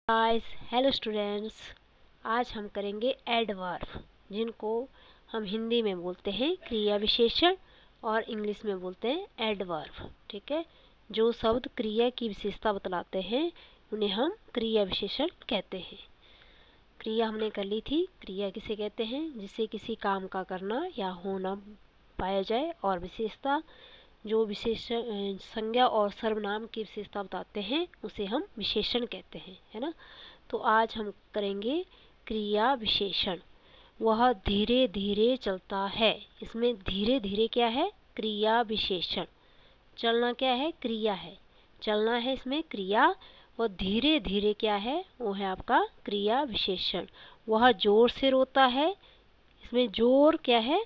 Guys, hello students. आज हम करेंगे एडवर्ब, जिनको हम हिंदी में बोलते हैं क्रिया विशेषण और इंग्लिश में बोलते हैं एडवर्ब। ठीक है, जो शब्द क्रिया की विशेषता बतलाते हैं उन्हें हम क्रिया विशेषण कहते हैं। क्रिया हमने कर ली थी। क्रिया किसे कहते हैं? जिससे किसी काम का करना या होना पाया जाए। और विशेषता, जो विशेषण संज्ञा और सर्वनाम की विशेषता बताते हैं उसे हम विशेषण कहते हैं, है ना। तो आज हम करेंगे क्रिया विशेषण। वह धीरे धीरे चलता है। इसमें धीरे धीरे क्या है? क्रिया विशेषण। चलना क्या है? क्रिया है। चलना है इसमें क्रिया। और धीरे धीरे क्या है? वो है आपका क्रिया विशेषण। वह जोर से रोता है। इसमें जोर क्या है?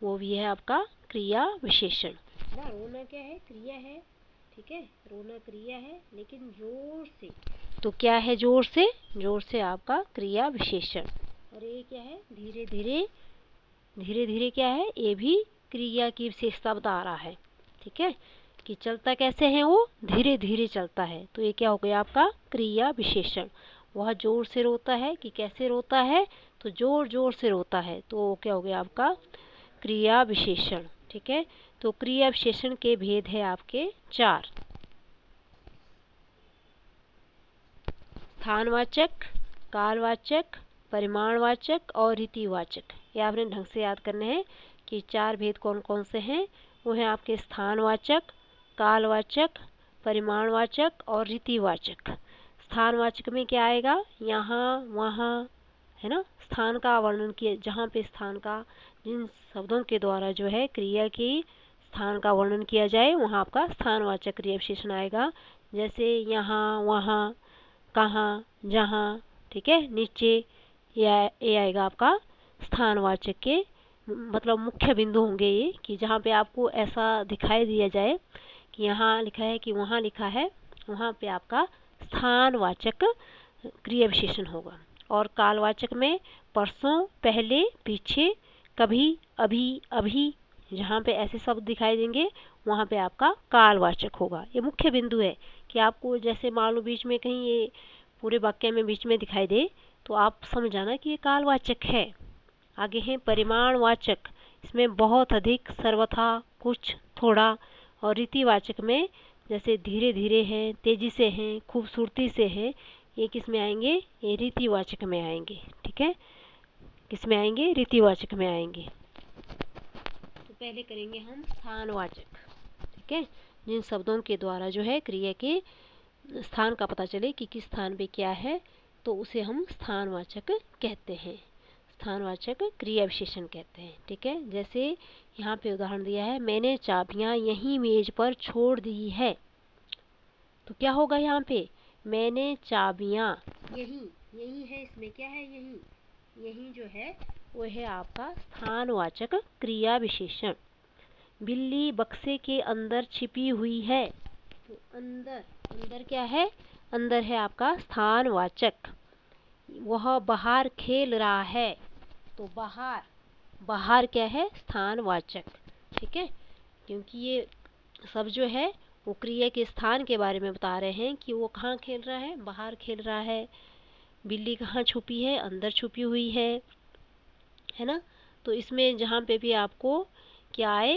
वो भी है आपका क्रिया विशेषण ना। रोना क्या है? क्रिया है। ठीक है, रोना क्रिया है, लेकिन जोर से तो क्या है? जोर से, जोर से आपका क्रिया विशेषण। और ये क्या है? धीरे धीरे। धीरे धीरे क्या है? ये भी क्रिया की विशेषता बता रहा है। ठीक है, कि चलता कैसे है? वो धीरे धीरे चलता है। तो ये क्या हो गया आपका क्रिया विशेषण। वह जोर से रोता है, कि कैसे रोता है? तो जोर जोर से रोता है। तो क्या हो गया आपका क्रिया विशेषण। ठीक है, तो क्रिया विशेषण के भेद है आपके 4। स्थानवाचक, कालवाचक, परिमाणवाचक और रीतिवाचक। ये आपने ढंग से याद करने हैं कि 4 भेद कौन कौन से हैं। वो हैं आपके स्थानवाचक, कालवाचक, परिमाणवाचक और रीतिवाचक। स्थानवाचक में क्या आएगा? यहाँ, वहाँ, है ना। स्थान का वर्णन किया, जहाँ पे स्थान का, जिन शब्दों के द्वारा जो है क्रिया की स्थान का वर्णन किया जाए, वहाँ आपका स्थानवाचक क्रिया विशेषण आएगा। जैसे यहाँ, वहाँ, कहाँ, जहाँ, ठीक है, नीचे। ये आएगा आपका स्थानवाचक के मतलब मुख्य बिंदु होंगे ये, कि जहाँ पे आपको ऐसा दिखाई दिया जाए कि यहाँ लिखा है, कि वहाँ लिखा है, वहाँ पे आपका स्थानवाचक क्रिया विशेषण होगा। और कालवाचक में परसों, पहले, पीछे, कभी, अभी, अभी, जहाँ पे ऐसे शब्द दिखाई देंगे वहाँ पे आपका कालवाचक होगा। ये मुख्य बिंदु है कि आपको जैसे मान लो बीच में कहीं ये पूरे वाक्य में बीच में दिखाई दे तो आप समझ जाना कि ये कालवाचक है। आगे है परिमाणवाचक। इसमें बहुत अधिक, सर्वथा, कुछ, थोड़ा। और रीतिवाचक में जैसे धीरे धीरे हैं, तेजी से हैं, खूबसूरती से हैं, ये किस में आएंगे? ये रीतिवाचक में आएंगे। ठीक है, किस में आएंगे? रीतिवाचक में आएंगे। तो पहले करेंगे हम स्थानवाचक। ठीक है, जिन शब्दों के द्वारा जो है क्रिया के स्थान का पता चले कि किस स्थान पे क्या है, तो उसे हम स्थानवाचक कहते हैं। स्थानवाचक क्रिया विशेषण कहते हैं। ठीक है, जैसे यहाँ पे उदाहरण दिया है, मैंने चाबियाँ यहीं मेज पर छोड़ दी है। तो क्या होगा यहाँ पे? मैंने चाबियाँ यहीं, यहीं है, इसमें क्या है? यहीं। यहीं जो है वो है आपका स्थानवाचक क्रिया विशेषण। बिल्ली बक्से के अंदर छिपी हुई है। तो अंदर, अंदर क्या है? अंदर है आपका स्थानवाचक। वह बाहर खेल रहा है। तो बाहर, बाहर क्या है? स्थानवाचक। ठीक है, क्योंकि ये सब जो है वो क्रिया के स्थान के बारे में बता रहे हैं कि वो कहाँ खेल रहा है? बाहर खेल रहा है। बिल्ली कहाँ छुपी है? अंदर छुपी हुई है ना। तो इसमें जहाँ पे भी आपको क्या आए,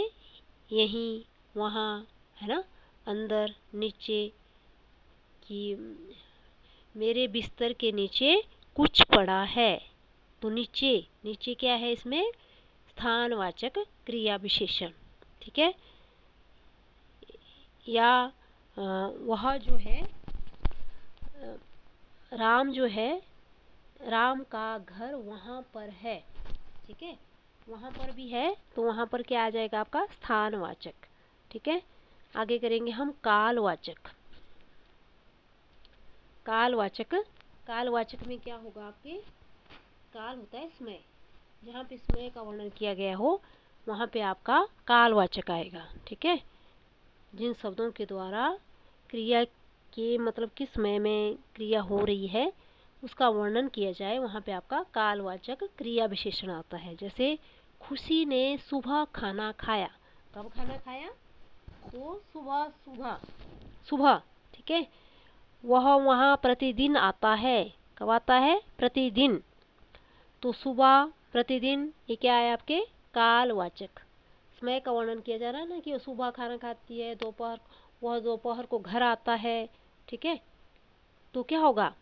यहीं, वहाँ, है ना, अंदर, नीचे, कि मेरे बिस्तर के नीचे कुछ पड़ा है। तो नीचे, नीचे क्या है? इसमें स्थानवाचक क्रिया विशेषण। ठीक है, या वह जो है राम जो है, राम का घर वहाँ पर है। ठीक है, वहाँ पर भी है, तो वहाँ पर क्या आ जाएगा? आपका स्थानवाचक। ठीक है, आगे करेंगे हम कालवाचक। कालवाचक, कालवाचक में क्या होगा आपके? काल होता है समय। जहाँ पे समय का वर्णन किया गया हो वहाँ पे आपका कालवाचक आएगा। ठीक है, जिन शब्दों के द्वारा क्रिया के मतलब किस समय में क्रिया हो रही है उसका वर्णन किया जाए वहाँ पे आपका कालवाचक क्रिया विशेषण आता है। जैसे खुशी ने सुबह खाना खाया। कब खाना खाया? तो सुबह, सुबह, सुबह। ठीक है, वह वहाँ प्रतिदिन आता है। कब आता है? प्रतिदिन। तो सुबह, प्रतिदिन, ये क्या है आपके? कालवाचक। समय का वर्णन किया जा रहा है ना कि वो सुबह खाना खाती है, दोपहर, वह दोपहर को घर आता है। ठीक है, तो क्या होगा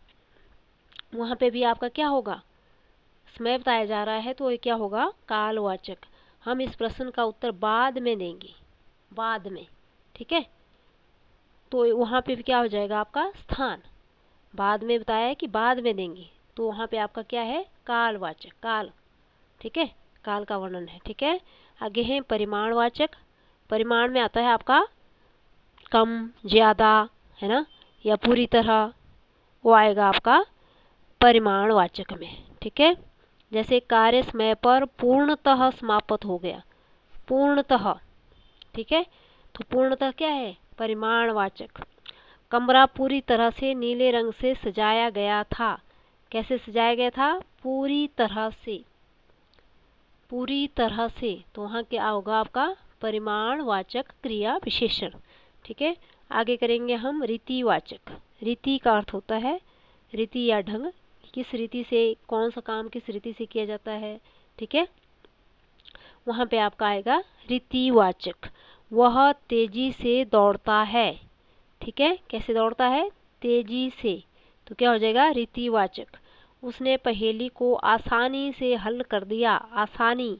वहाँ पे भी आपका? क्या होगा? समय बताया जा रहा है, तो ये क्या होगा? कालवाचक। हम इस प्रश्न का उत्तर बाद में देंगे, बाद में। ठीक है, तो वहाँ पे भी क्या हो जाएगा आपका? स्थान। बाद में बताया है कि बाद में देंगे, तो वहाँ पे आपका क्या है? कालवाचक, काल। ठीक है, काल का वर्णन है। ठीक है, आगे है परिमाणवाचक। परिमाण में आता है आपका कम, ज्यादा, है ना, या पूरी तरह, वो आएगा आपका परिमाणवाचक में। ठीक है, जैसे कार्य समय पर पूर्णतः समाप्त हो गया, पूर्णतः। ठीक है, तो पूर्णतः क्या है? परिमाणवाचक। कमरा पूरी तरह से नीले रंग से सजाया गया था। कैसे सजाया गया था? पूरी तरह से, पूरी तरह से। तो वहाँ क्या होगा आपका? परिमाणवाचक क्रिया विशेषण। ठीक है, आगे करेंगे हम रीतिवाचक। रीति का अर्थ होता है रीति या ढंग, किस रीति से कौन सा काम किस रीति से किया जाता है। ठीक है, वहाँ पे आपका आएगा रीतिवाचक। वह तेजी से दौड़ता है। ठीक है, कैसे दौड़ता है? तेजी से। तो क्या हो जाएगा? रीतिवाचक। उसने पहेली को आसानी से हल कर दिया। आसानी,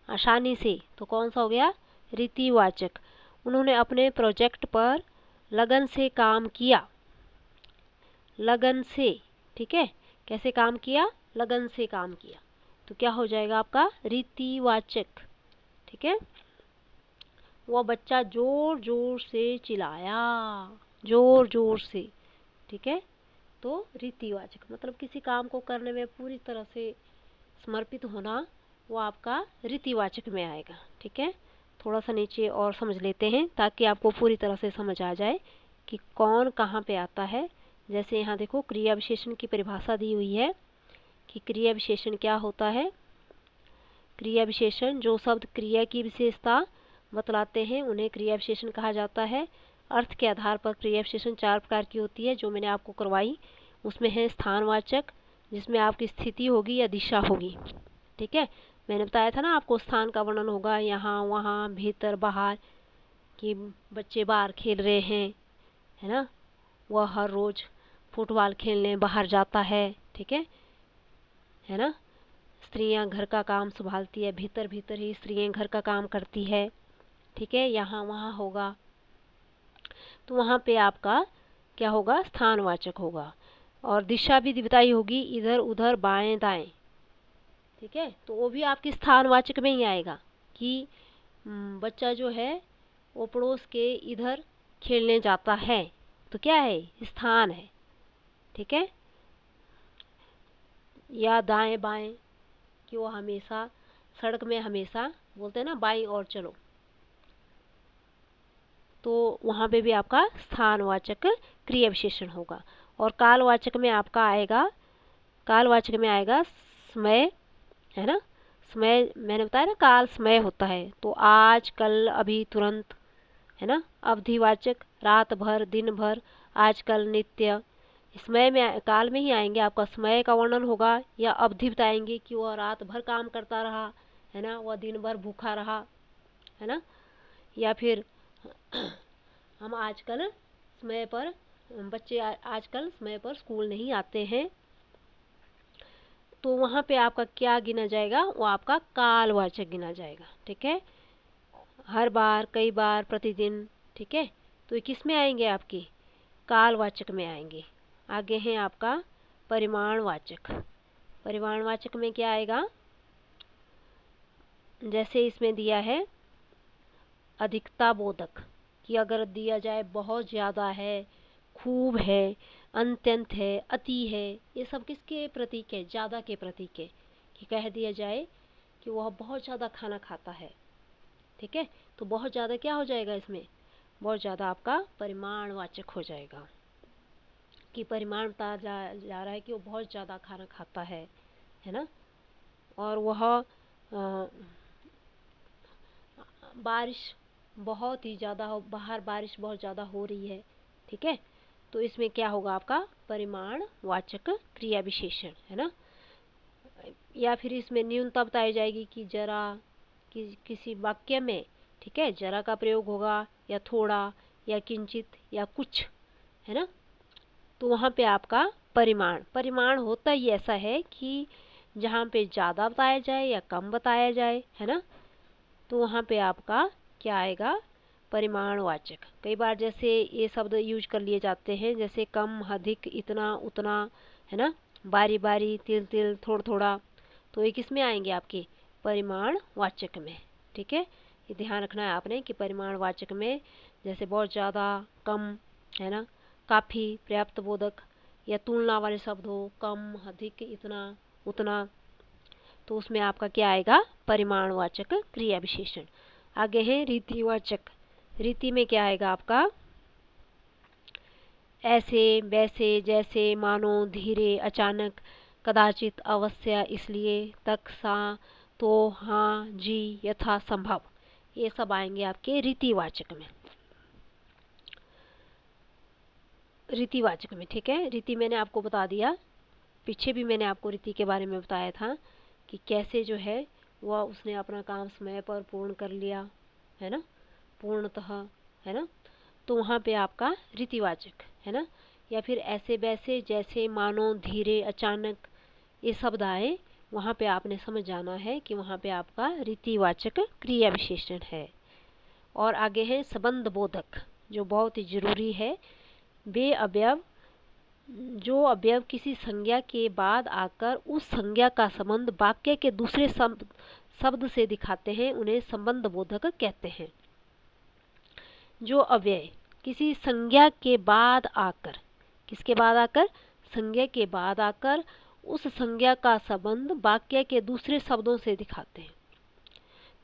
आसानी से, तो कौन सा हो गया? रीतिवाचक। उन्होंने अपने प्रोजेक्ट पर लगन से काम किया। लगन से। ठीक है, कैसे काम किया? लगन से काम किया, तो क्या हो जाएगा आपका? रीतिवाचक। ठीक है, वह बच्चा जोर जोर से चिल्लाया, जोर जोर से। ठीक है, तो रीतिवाचक मतलब किसी काम को करने में पूरी तरह से समर्पित होना, वो आपका रीतिवाचक में आएगा। ठीक है, थोड़ा सा नीचे और समझ लेते हैं ताकि आपको पूरी तरह से समझ आ जाए कि कौन कहाँ पे आता है। जैसे यहाँ देखो क्रिया विशेषण की परिभाषा दी हुई है कि क्रिया विशेषण क्या होता है। क्रिया विशेषण जो शब्द क्रिया की विशेषता बतलाते हैं उन्हें क्रिया विशेषण कहा जाता है। अर्थ के आधार पर क्रिया विशेषण 4 प्रकार की होती है जो मैंने आपको करवाई। उसमें है स्थानवाचक, जिसमें आपकी स्थिति होगी या दिशा होगी। ठीक है, मैंने बताया था ना आपको स्थान का वर्णन होगा यहाँ, वहाँ, भीतर, बाहर, कि बच्चे बाहर खेल रहे हैं, है ना, वह हर रोज फुटबॉल खेलने बाहर जाता है। ठीक है ना, स्त्रियां घर का काम संभालती है, भीतर भीतर ही स्त्रियां घर का काम करती है। ठीक है, यहाँ वहाँ होगा, तो वहाँ पे आपका क्या होगा? स्थानवाचक होगा। और दिशा भी बताई होगी, इधर उधर बाएं दाएं। ठीक है, तो वो भी आपकी स्थानवाचक में ही आएगा कि बच्चा जो है वो पड़ोस के इधर खेलने जाता है, तो क्या है? स्थान है। ठीक है, या दाएं बाएं, कि वो हमेशा सड़क में हमेशा बोलते हैं ना बाईं ओर चलो, तो वहाँ पे भी आपका स्थानवाचक क्रिया विशेषण होगा। और कालवाचक में आपका आएगा, कालवाचक में आएगा समय, है ना, समय। मैंने बताया ना काल समय होता है, तो आज, कल, अभी, तुरंत, है ना। अवधिवाचक रात भर, दिन भर, आजकल, नित्य। समय में काल में ही आएंगे, आपका समय का वर्णन होगा या अवधि बताएंगे कि वह रात भर काम करता रहा, है ना, वह दिन भर भूखा रहा, है ना। या फिर हम आजकल समय पर, बच्चे आजकल समय पर स्कूल नहीं आते हैं, तो वहाँ पे आपका क्या गिना जाएगा? वो आपका कालवाचक गिना जाएगा। ठीक है, हर बार, कई बार, प्रतिदिन। ठीक है, तो ये किस में आएंगे? आपकी कालवाचक में आएंगे। आगे है आपका परिमाणवाचक। परिमाणवाचक में क्या आएगा? जैसे इसमें दिया है अधिकता बोधक, कि अगर दिया जाए बहुत ज़्यादा है, खूब है, अत्यंत है, अति है, ये सब किसके प्रतीक है? ज़्यादा के प्रतीक है। कि कह दिया जाए कि वह बहुत ज़्यादा खाना खाता है। ठीक है, तो बहुत ज़्यादा क्या हो जाएगा इसमें? बहुत ज़्यादा आपका परिमाणवाचक हो जाएगा, कि परिमाण बताया जा रहा है कि वो बहुत ज़्यादा खाना खाता है ना। और वह बारिश बहुत ही ज़्यादा हो, बाहर बारिश बहुत ज़्यादा हो रही है। ठीक है, तो इसमें क्या होगा आपका परिमाणवाचक क्रिया विशेषण, है ना। या फिर इसमें न्यूनता बताई जाएगी कि जरा, किसी वाक्य में, ठीक है, जरा का प्रयोग होगा, या थोड़ा, या किंचित, या कुछ, है ना। तो वहाँ पे आपका परिमाण होता ही ऐसा है कि जहाँ पे ज़्यादा बताया जाए या कम बताया जाए, है ना, तो वहाँ पे आपका क्या आएगा, परिमाणवाचक। कई बार जैसे ये शब्द यूज कर लिए जाते हैं, जैसे कम, अधिक, इतना, उतना, है ना, बारी बारी, तिल तिल, थोड़ा थोड़ा, तो ये किस में आएंगे, आपके परिमाणवाचक में। ठीक है, ये ध्यान रखना है आपने कि परिमाणवाचक में जैसे बहुत ज़्यादा, कम, है ना, काफ़ी, पर्याप्त बोधक, या तुलना वाले शब्द हो, कम, अधिक, इतना, उतना, तो उसमें आपका क्या आएगा, परिमाणवाचक क्रिया विशेषण। आगे है रीतिवाचक। रीति में क्या आएगा आपका, ऐसे, वैसे, जैसे, मानो, धीरे, अचानक, कदाचित, अवश्य, इसलिए, तक, सा, तो, हाँ, जी, यथा संभव, ये सब आएंगे आपके रीतिवाचक में। रीतिवाचक में, ठीक है, रीति मैंने आपको बता दिया, पीछे भी मैंने आपको रीति के बारे में बताया था कि कैसे जो है वह उसने अपना काम समय पर पूर्ण कर लिया, है ना, पूर्णतः, है ना। तो वहाँ पे आपका रीतिवाचक, है ना। या फिर ऐसे, वैसे, जैसे, मानो, धीरे, अचानक, ये शब्द आए, वहाँ पे आपने समझ जाना है कि वहाँ पे आपका रीतिवाचक क्रिया विशेषण है। और आगे है संबंध बोधक, जो बहुत ही जरूरी है। वे अवयव, जो अवयव किसी संज्ञा के बाद आकर उस संज्ञा का संबंध वाक्य के दूसरे शब्द से दिखाते हैं, उन्हें संबंध बोधक कहते हैं। जो अव्यय किसी संज्ञा के बाद आकर, किसके बाद आकर, संज्ञा के बाद आकर उस संज्ञा का संबंध वाक्य के दूसरे शब्दों से दिखाते हैं।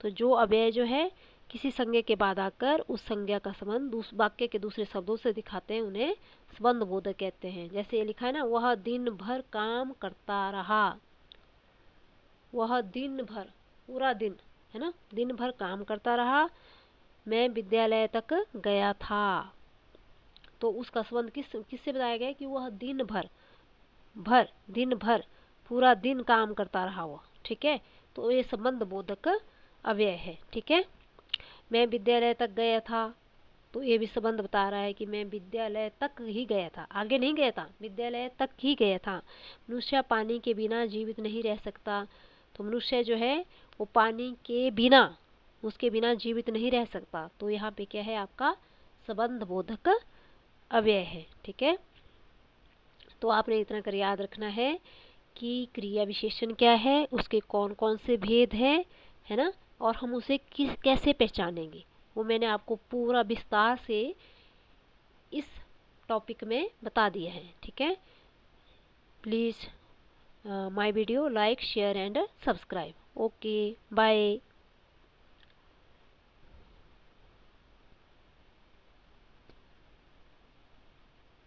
तो जो अव्यय जो है किसी संज्ञा के बाद आकर उस संज्ञा का संबंध वाक्य के दूसरे शब्दों से दिखाते हैं, उन्हें संबंध बोधक कहते हैं। जैसे ये लिखा है ना, वह दिन भर काम करता रहा, वह दिन भर, पूरा दिन, है ना, दिन भर काम करता रहा, मैं विद्यालय तक गया था। तो उसका संबंध किससे बताया गया कि वह दिन भर पूरा दिन काम करता रहा वो, ठीक है। तो ये संबंध बोधक अव्यय है, ठीक है। मैं विद्यालय तक गया था, तो ये भी संबंध बता रहा है कि मैं विद्यालय तक ही गया था, आगे नहीं गया था, विद्यालय तक ही गया था। मनुष्य पानी के बिना जीवित नहीं रह सकता, तो मनुष्य जो है वो पानी के बिना, उसके बिना जीवित नहीं रह सकता। तो यहाँ पे क्या है आपका संबंध बोधक अव्यय है, ठीक है। तो आपने इतना कर याद रखना है कि क्रिया विशेषण क्या है, उसके कौन कौन से भेद हैं, है ना, और हम उसे कैसे पहचानेंगे, वो मैंने आपको पूरा विस्तार से इस टॉपिक में बता दिया है, ठीक है। Please my video like, share and subscribe. Okay, bye.